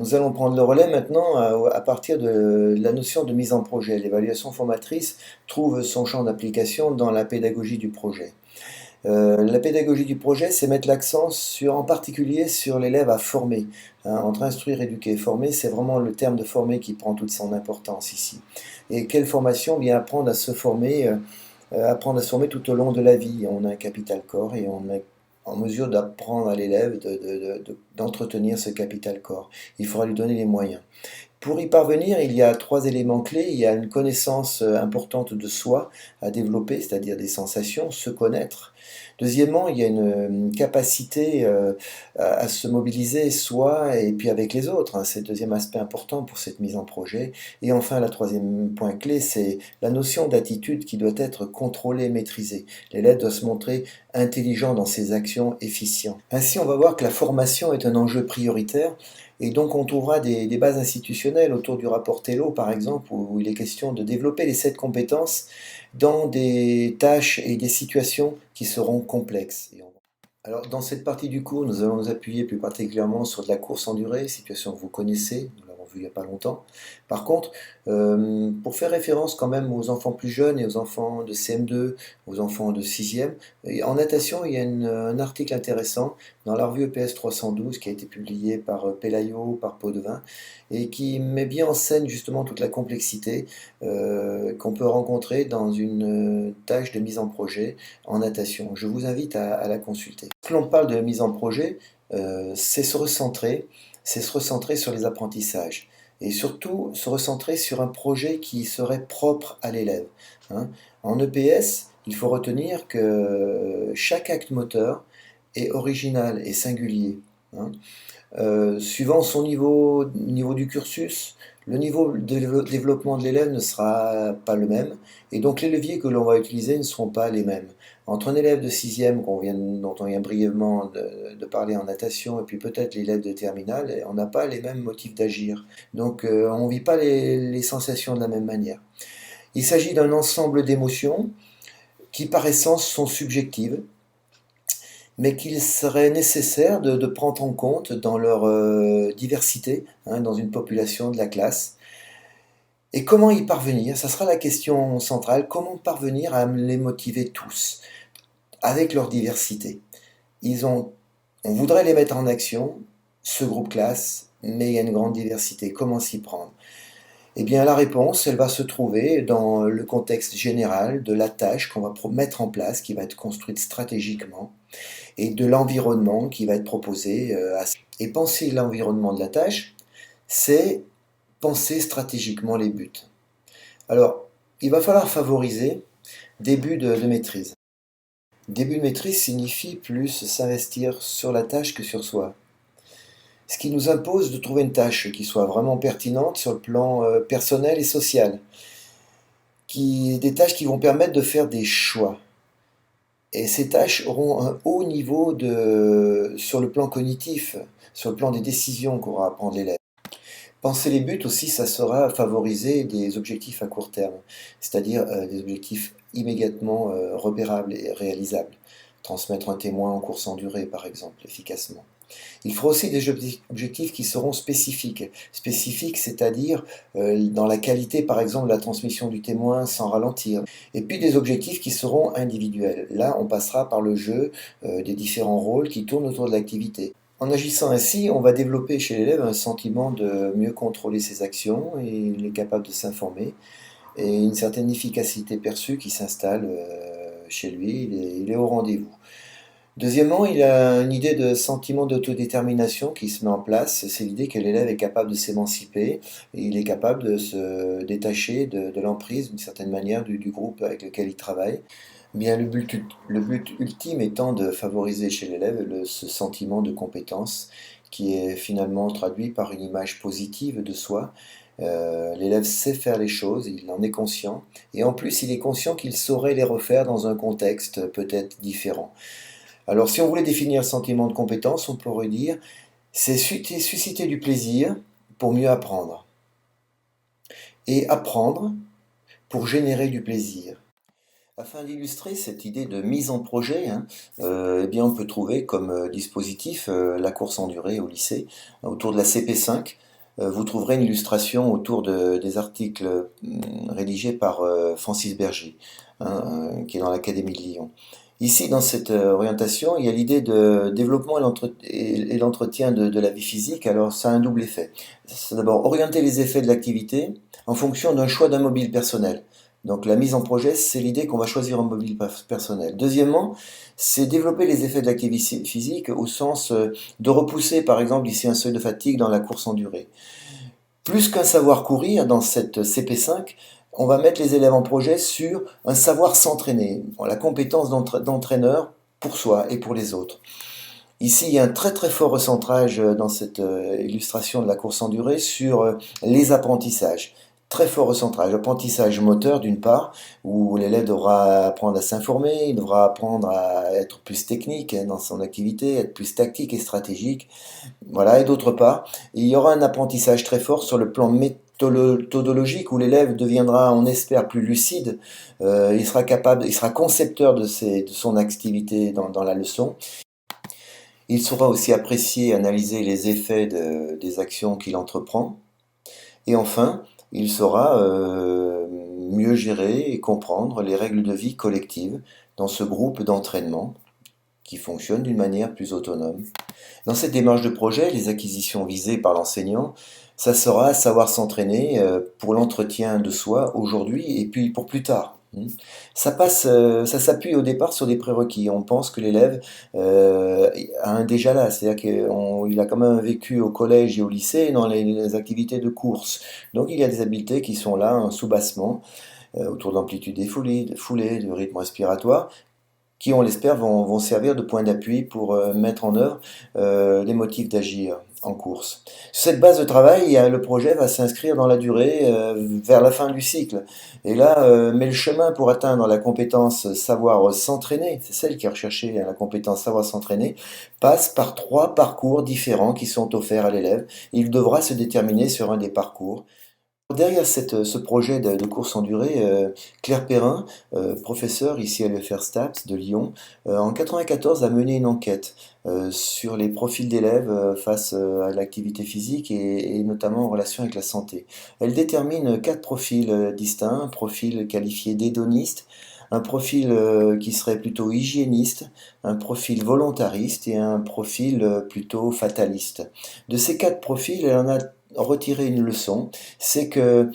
Nous allons prendre le relais maintenant à partir de la notion de mise en projet. L'évaluation formatrice trouve son champ d'application dans la pédagogie du projet. La pédagogie du projet, c'est mettre l'accent en particulier sur l'élève à former. Entre instruire, éduquer et former, c'est vraiment le terme de former qui prend toute son importance ici. Et quelle formation? Bien apprendre à se former tout au long de la vie. On a un capital corps et on est en mesure d'apprendre à l'élève d'entretenir ce capital corps. Il faudra lui donner les moyens. Pour y parvenir, il y a trois éléments clés. Il y a une connaissance importante de soi à développer, c'est-à-dire des sensations, se connaître. Deuxièmement, il y a une capacité à se mobiliser soi et puis avec les autres, hein. C'est le deuxième aspect important pour cette mise en projet. Et enfin, la troisième point clé, c'est la notion d'attitude qui doit être contrôlée, maîtrisée. L'élève doit se montrer intelligent dans ses actions, efficient. Ainsi, on va voir que la formation est un enjeu prioritaire. Et donc on trouvera des bases institutionnelles autour du rapport Tello, par exemple, où il est question de développer les 7 compétences dans des tâches et des situations qui seront complexes. Alors dans cette partie du cours, nous allons nous appuyer plus particulièrement sur de la course en durée, situation que vous connaissez, nous l'avons vu il n'y a pas longtemps. Par contre, pour faire référence quand même aux enfants plus jeunes et aux enfants de CM2, aux enfants de 6e, en natation, il y a un article intéressant dans la revue EPS 312 qui a été publié par Pelayo, par Potvin, et qui met bien en scène justement toute la complexité qu'on peut rencontrer dans une tâche de mise en projet en natation. Je vous invite à la consulter. Quand l'on parle de mise en projet, c'est se recentrer sur les apprentissages et surtout se recentrer sur un projet qui serait propre à l'élève, hein. En EPS, il faut retenir que chaque acte moteur est original et singulier, hein. Suivant son niveau du cursus, le niveau de développement de l'élève ne sera pas le même, et donc les leviers que l'on va utiliser ne seront pas les mêmes. Entre un élève de 6e dont on vient brièvement de parler en natation, et puis peut-être l'élève de terminale, on n'a pas les mêmes motifs d'agir. Donc on ne vit pas les sensations de la même manière. Il s'agit d'un ensemble d'émotions qui par essence sont subjectives, mais qu'il serait nécessaire de prendre en compte dans leur diversité, hein, dans une population de la classe. Et comment y parvenir? Ça sera la question centrale. Comment parvenir à les motiver tous, avec leur diversité? On voudrait les mettre en action, ce groupe classe, mais il y a une grande diversité. Comment s'y prendre? Eh bien, la réponse, elle va se trouver dans le contexte général de la tâche qu'on va mettre en place, qui va être construite stratégiquement, et de l'environnement qui va être proposé. Et penser l'environnement de la tâche, c'est penser stratégiquement les buts. Alors, il va falloir favoriser début de maîtrise. Début de maîtrise signifie plus s'investir sur la tâche que sur soi. Ce qui nous impose de trouver une tâche qui soit vraiment pertinente sur le plan personnel et social. Des tâches qui vont permettre de faire des choix. Et ces tâches auront un haut niveau sur le plan cognitif, sur le plan des décisions qu'aura à prendre l'élève. Penser les buts aussi, ça sera favoriser des objectifs à court terme, c'est-à-dire des objectifs immédiatement repérables et réalisables. Transmettre un témoin en course en durée, par exemple, efficacement. Il fera aussi des objectifs qui seront spécifiques. Spécifiques, c'est-à-dire dans la qualité, par exemple, de la transmission du témoin sans ralentir. Et puis des objectifs qui seront individuels. Là, on passera par le jeu des différents rôles qui tournent autour de l'activité. En agissant ainsi, on va développer chez l'élève un sentiment de mieux contrôler ses actions, et il est capable de s'informer, et une certaine efficacité perçue qui s'installe chez lui, il est au rendez-vous. Deuxièmement, il a une idée de sentiment d'autodétermination qui se met en place. C'est l'idée que l'élève est capable de s'émanciper, et il est capable de se détacher de l'emprise d'une certaine manière du groupe avec lequel il travaille. Bien, le but ultime étant de favoriser chez l'élève ce sentiment de compétence qui est finalement traduit par une image positive de soi. L'élève sait faire les choses, il en est conscient, et en plus il est conscient qu'il saurait les refaire dans un contexte peut-être différent. Alors si on voulait définir le sentiment de compétence, on pourrait dire c'est susciter du plaisir pour mieux apprendre, et apprendre pour générer du plaisir. Afin d'illustrer cette idée de mise en projet, hein, eh bien on peut trouver comme dispositif la course en durée au lycée, autour de la CP5. vous trouverez une illustration autour des articles rédigés par Francis Berger, hein, qui est dans l'Académie de Lyon. Ici, dans cette orientation, il y a l'idée de développement et l'entretien de la vie physique. Alors, ça a un double effet. C'est d'abord orienter les effets de l'activité en fonction d'un choix d'un mobile personnel. Donc, la mise en projet, c'est l'idée qu'on va choisir un mobile personnel. Deuxièmement, c'est développer les effets de l'activité physique au sens de repousser, par exemple, ici un seuil de fatigue dans la course en durée. Plus qu'un savoir courir dans cette CP5, on va mettre les élèves en projet sur un savoir s'entraîner, la compétence d'entraîneur pour soi et pour les autres. Ici, il y a un très très fort recentrage dans cette illustration de la course en durée sur les apprentissages. Très fort recentrage. Apprentissage moteur d'une part, où l'élève devra apprendre à s'informer, il devra apprendre à être plus technique dans son activité, être plus tactique et stratégique. Voilà, et d'autre part, il y aura un apprentissage très fort sur le plan méthodologique où l'élève deviendra, on espère, plus lucide. Il sera capable, il sera concepteur de son activité dans la leçon. Il saura aussi apprécier et analyser les effets des actions qu'il entreprend. Et enfin, il saura mieux gérer et comprendre les règles de vie collectives dans ce groupe d'entraînement qui fonctionne d'une manière plus autonome. Dans cette démarche de projet, les acquisitions visées par l'enseignant, ça sera savoir s'entraîner pour l'entretien de soi aujourd'hui et puis pour plus tard. Ça s'appuie au départ sur des prérequis. On pense que l'élève a un déjà là, c'est-à-dire qu'il a quand même vécu au collège et au lycée dans les activités de course. Donc il y a des habiletés qui sont là, un sous-bassement, autour d'amplitude des foulées, de rythme respiratoire, qui, on l'espère, vont servir de point d'appui pour mettre en œuvre les motifs d'agir en course. Sur cette base de travail, le projet va s'inscrire dans la durée vers la fin du cycle. Et là, mais le chemin pour atteindre la compétence savoir s'entraîner, c'est celle qui est recherchée, hein, la compétence savoir s'entraîner, passe par 3 parcours différents qui sont offerts à l'élève. Il devra se déterminer sur un des parcours. Derrière ce projet de course en durée, Claire Perrin, professeure ici à l'UFR STAPS de Lyon, en 94 a mené une enquête sur les profils d'élèves face à l'activité physique et notamment en relation avec la santé. Elle détermine 4 profils distincts, un profil qualifié d'hédoniste, un profil qui serait plutôt hygiéniste, un profil volontariste et un profil plutôt fataliste. De ces 4 profils, elle en a retiré une leçon, c'est que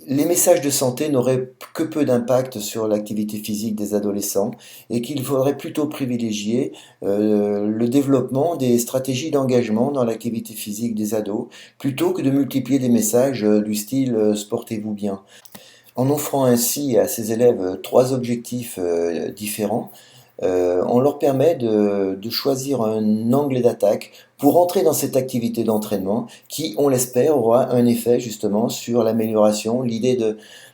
les messages de santé n'auraient que peu d'impact sur l'activité physique des adolescents et qu'il faudrait plutôt privilégier le développement des stratégies d'engagement dans l'activité physique des ados plutôt que de multiplier des messages du style sportez-vous bien. En offrant ainsi à ces élèves 3 objectifs différents, on leur permet de choisir un angle d'attaque pour entrer dans cette activité d'entraînement qui, on l'espère, aura un effet justement sur l'amélioration, l'idée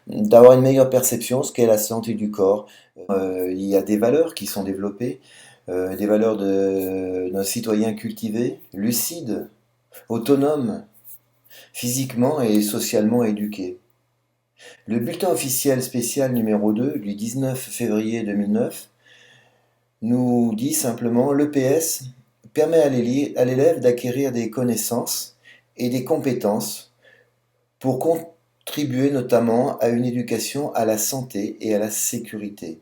d'avoir une meilleure perception de ce qu'est la santé du corps. Il y a des valeurs qui sont développées, des valeurs d'un citoyen cultivé, lucide, autonome, physiquement et socialement éduqué. Le bulletin officiel spécial numéro 2 du 19 février 2009 nous dit simplement l'EPS permet à l'élève d'acquérir des connaissances et des compétences pour contribuer notamment à une éducation à la santé et à la sécurité.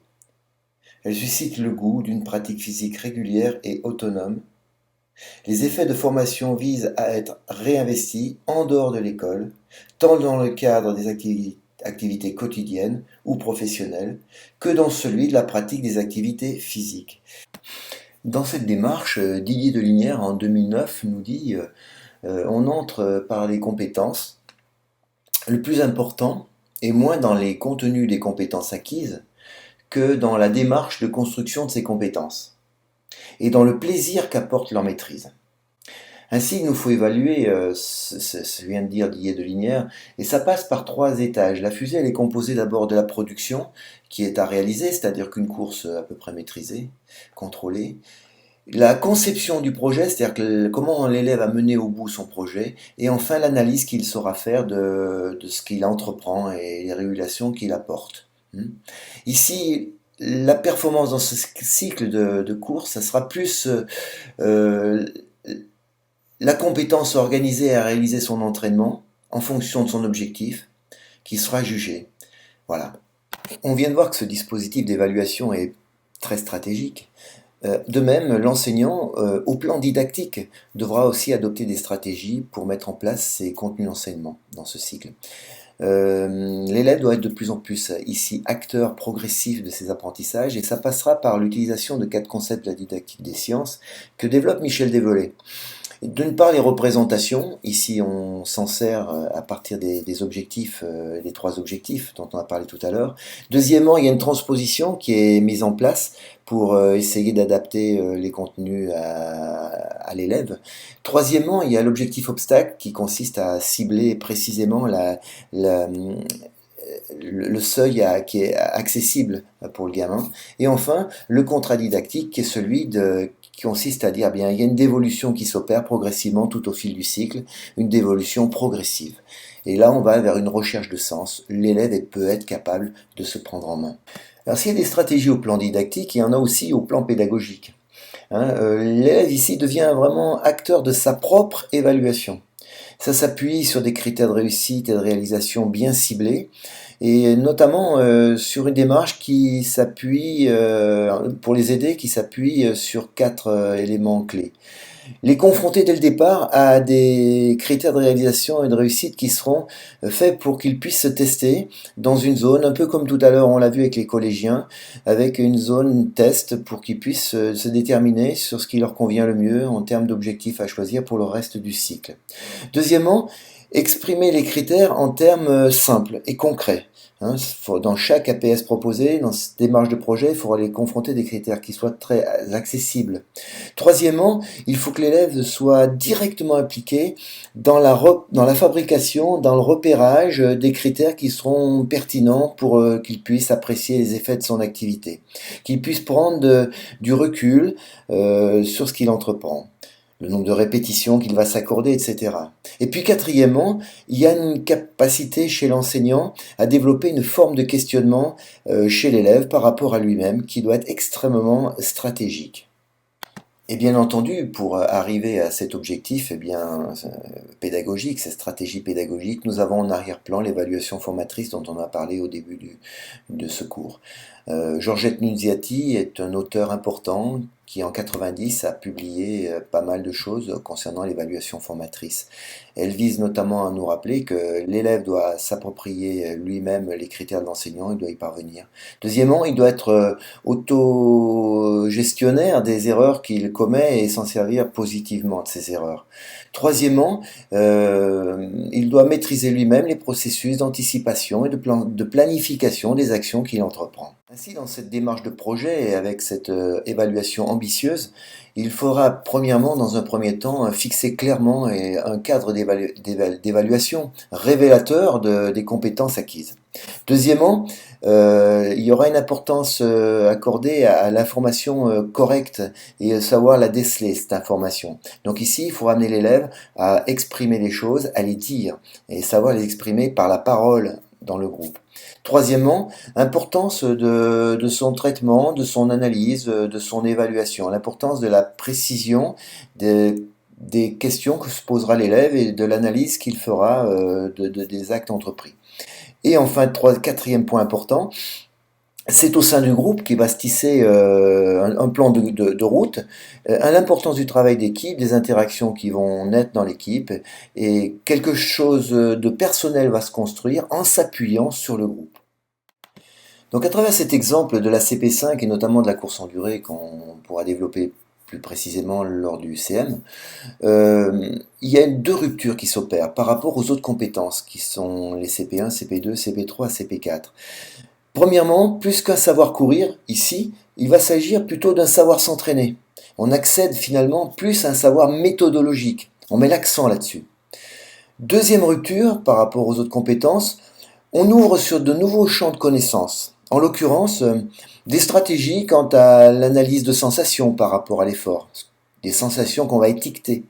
Elle suscite le goût d'une pratique physique régulière et autonome. Les effets de formation visent à être réinvestis en dehors de l'école, tant dans le cadre des activités quotidiennes ou professionnelles que dans celui de la pratique des activités physiques. Dans cette démarche, Didier Delinière, en 2009, nous dit on entre par les compétences. Le plus important est moins dans les contenus des compétences acquises que dans la démarche de construction de ces compétences et dans le plaisir qu'apporte leur maîtrise. Ainsi, il nous faut évaluer ce que vient de dire Didier Delinière, et ça passe par 3 étages. La fusée, elle est composée d'abord de la production, qui est à réaliser, c'est-à-dire qu'une course à peu près maîtrisée, contrôlée. La conception du projet, c'est-à-dire comment l'élève a mené au bout son projet, et enfin l'analyse qu'il saura faire de ce qu'il entreprend et les régulations qu'il apporte. Ici, la performance dans ce cycle de course, ça sera plus la compétence organisée à réaliser son entraînement en fonction de son objectif qui sera jugé. Voilà. On vient de voir que ce dispositif d'évaluation est très stratégique. De même, l'enseignant, au plan didactique, devra aussi adopter des stratégies pour mettre en place ses contenus d'enseignement dans ce cycle. L'élève doit être de plus en plus ici acteur progressif de ses apprentissages et ça passera par l'utilisation de 4 concepts de la didactique des sciences que développe Michel Desvolets. D'une part, les représentations. Ici, on s'en sert à partir des objectifs, les 3 objectifs dont on a parlé tout à l'heure. Deuxièmement, il y a une transposition qui est mise en place pour essayer d'adapter les contenus à l'élève. Troisièmement, il y a l'objectif obstacle qui consiste à cibler précisément le seuil qui est accessible pour le gamin. Et enfin, le contrat didactique qui est celui qui consiste à dire bien il y a une dévolution qui s'opère progressivement tout au fil du cycle, une dévolution progressive. Et là, on va vers une recherche de sens. L'élève peut être capable de se prendre en main. Alors, s'il y a des stratégies au plan didactique, il y en a aussi au plan pédagogique. L'élève ici devient vraiment acteur de sa propre évaluation. Ça s'appuie sur des critères de réussite et de réalisation bien ciblés, et notamment sur une démarche qui s'appuie, pour les aider, qui s'appuie sur 4 éléments clés. Les confronter dès le départ à des critères de réalisation et de réussite qui seront faits pour qu'ils puissent se tester dans une zone, un peu comme tout à l'heure on l'a vu avec les collégiens, avec une zone test pour qu'ils puissent se déterminer sur ce qui leur convient le mieux en termes d'objectifs à choisir pour le reste du cycle. Deuxièmement, exprimer les critères en termes simples et concrets. Dans chaque APS proposé, dans cette démarche de projet, il faudra les confronter des critères qui soient très accessibles. Troisièmement, il faut que l'élève soit directement impliqué dans la fabrication, dans le repérage des critères qui seront pertinents pour qu'il puisse apprécier les effets de son activité, qu'il puisse prendre du recul sur ce qu'il entreprend, le nombre de répétitions qu'il va s'accorder, etc. Et puis quatrièmement, il y a une capacité chez l'enseignant à développer une forme de questionnement chez l'élève par rapport à lui-même qui doit être extrêmement stratégique. Et bien entendu, pour arriver à cet objectif pédagogique, cette stratégie pédagogique, nous avons en arrière-plan l'évaluation formatrice dont on a parlé au début de ce cours. Georgette Nunziati est un auteur important qui en 90 a publié pas mal de choses concernant l'évaluation formatrice. Elle vise notamment à nous rappeler que l'élève doit s'approprier lui-même les critères de l'enseignant, il doit y parvenir. Deuxièmement, il doit être autogestionnaire des erreurs qu'il commet et s'en servir positivement de ces erreurs. Troisièmement, il doit maîtriser lui-même les processus d'anticipation et de planification des actions qu'il entreprend. Ainsi, dans cette démarche de projet et avec cette évaluation ambitieuse, il faudra premièrement, dans un premier temps, fixer clairement un cadre d'évaluation révélateur des compétences acquises. Deuxièmement, il y aura une importance accordée à l'information correcte et savoir la déceler, cette information. Donc ici, il faut amener l'élève à exprimer les choses, à les dire et savoir les exprimer par la parole dans le groupe. Troisièmement, l'importance de son traitement, de son analyse, de son évaluation, l'importance de la précision des questions que se posera l'élève et de l'analyse qu'il fera des actes entrepris. Et enfin, quatrième point important, c'est au sein du groupe qui va se tisser un plan de route, à l'importance du travail d'équipe, des interactions qui vont naître dans l'équipe, et quelque chose de personnel va se construire en s'appuyant sur le groupe. Donc à travers cet exemple de la CP5 et notamment de la course en durée qu'on pourra développer plus précisément lors du CM, il y a 2 ruptures qui s'opèrent par rapport aux autres compétences qui sont les CP1, CP2, CP3, CP4. Premièrement, plus qu'un savoir courir, ici, il va s'agir plutôt d'un savoir s'entraîner. On accède finalement plus à un savoir méthodologique. On met l'accent là-dessus. Deuxième rupture par rapport aux autres compétences, on ouvre sur de nouveaux champs de connaissances. En l'occurrence, des stratégies quant à l'analyse de sensations par rapport à l'effort, des sensations qu'on va étiqueter.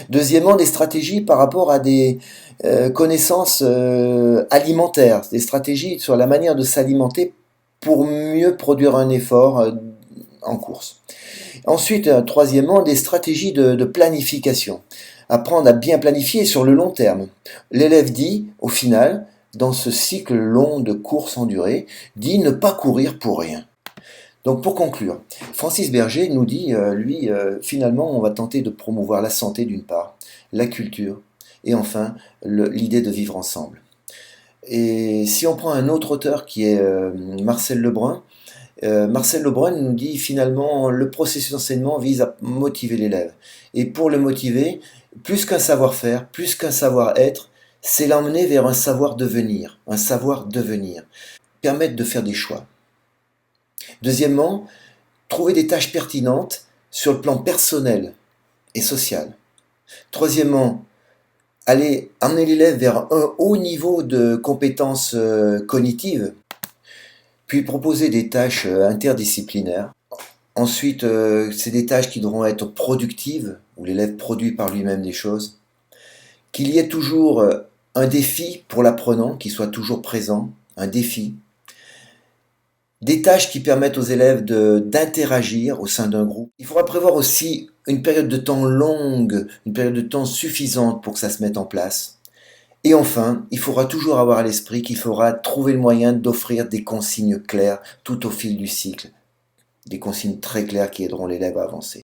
Deuxièmement, des stratégies par rapport à des connaissances alimentaires, des stratégies sur la manière de s'alimenter pour mieux produire un effort en course. Ensuite, troisièmement, des stratégies de planification. Apprendre à bien planifier sur le long terme. L'élève dit, au final, dans ce cycle long de course en durée, dit ne pas courir pour rien. Donc pour conclure, Francis Berger nous dit, finalement, on va tenter de promouvoir la santé d'une part, la culture, et enfin l'idée de vivre ensemble. Et si on prend un autre auteur qui est Marcel Lebrun, Marcel Lebrun nous dit finalement le processus d'enseignement vise à motiver l'élève. Et pour le motiver, plus qu'un savoir-faire, plus qu'un savoir-être, c'est l'emmener vers un savoir-devenir, permettre de faire des choix. Deuxièmement, trouver des tâches pertinentes sur le plan personnel et social. Troisièmement, aller amener l'élève vers un haut niveau de compétences cognitives, puis proposer des tâches interdisciplinaires. Ensuite, c'est des tâches qui devront être productives, où l'élève produit par lui-même des choses. Qu'il y ait toujours un défi pour l'apprenant, qui soit toujours présent, un défi. Des tâches qui permettent aux élèves d'interagir au sein d'un groupe. Il faudra prévoir aussi une période de temps longue, une période de temps suffisante pour que ça se mette en place. Et enfin, il faudra toujours avoir à l'esprit qu'il faudra trouver le moyen d'offrir des consignes claires tout au fil du cycle. Des consignes très claires qui aideront l'élève à avancer.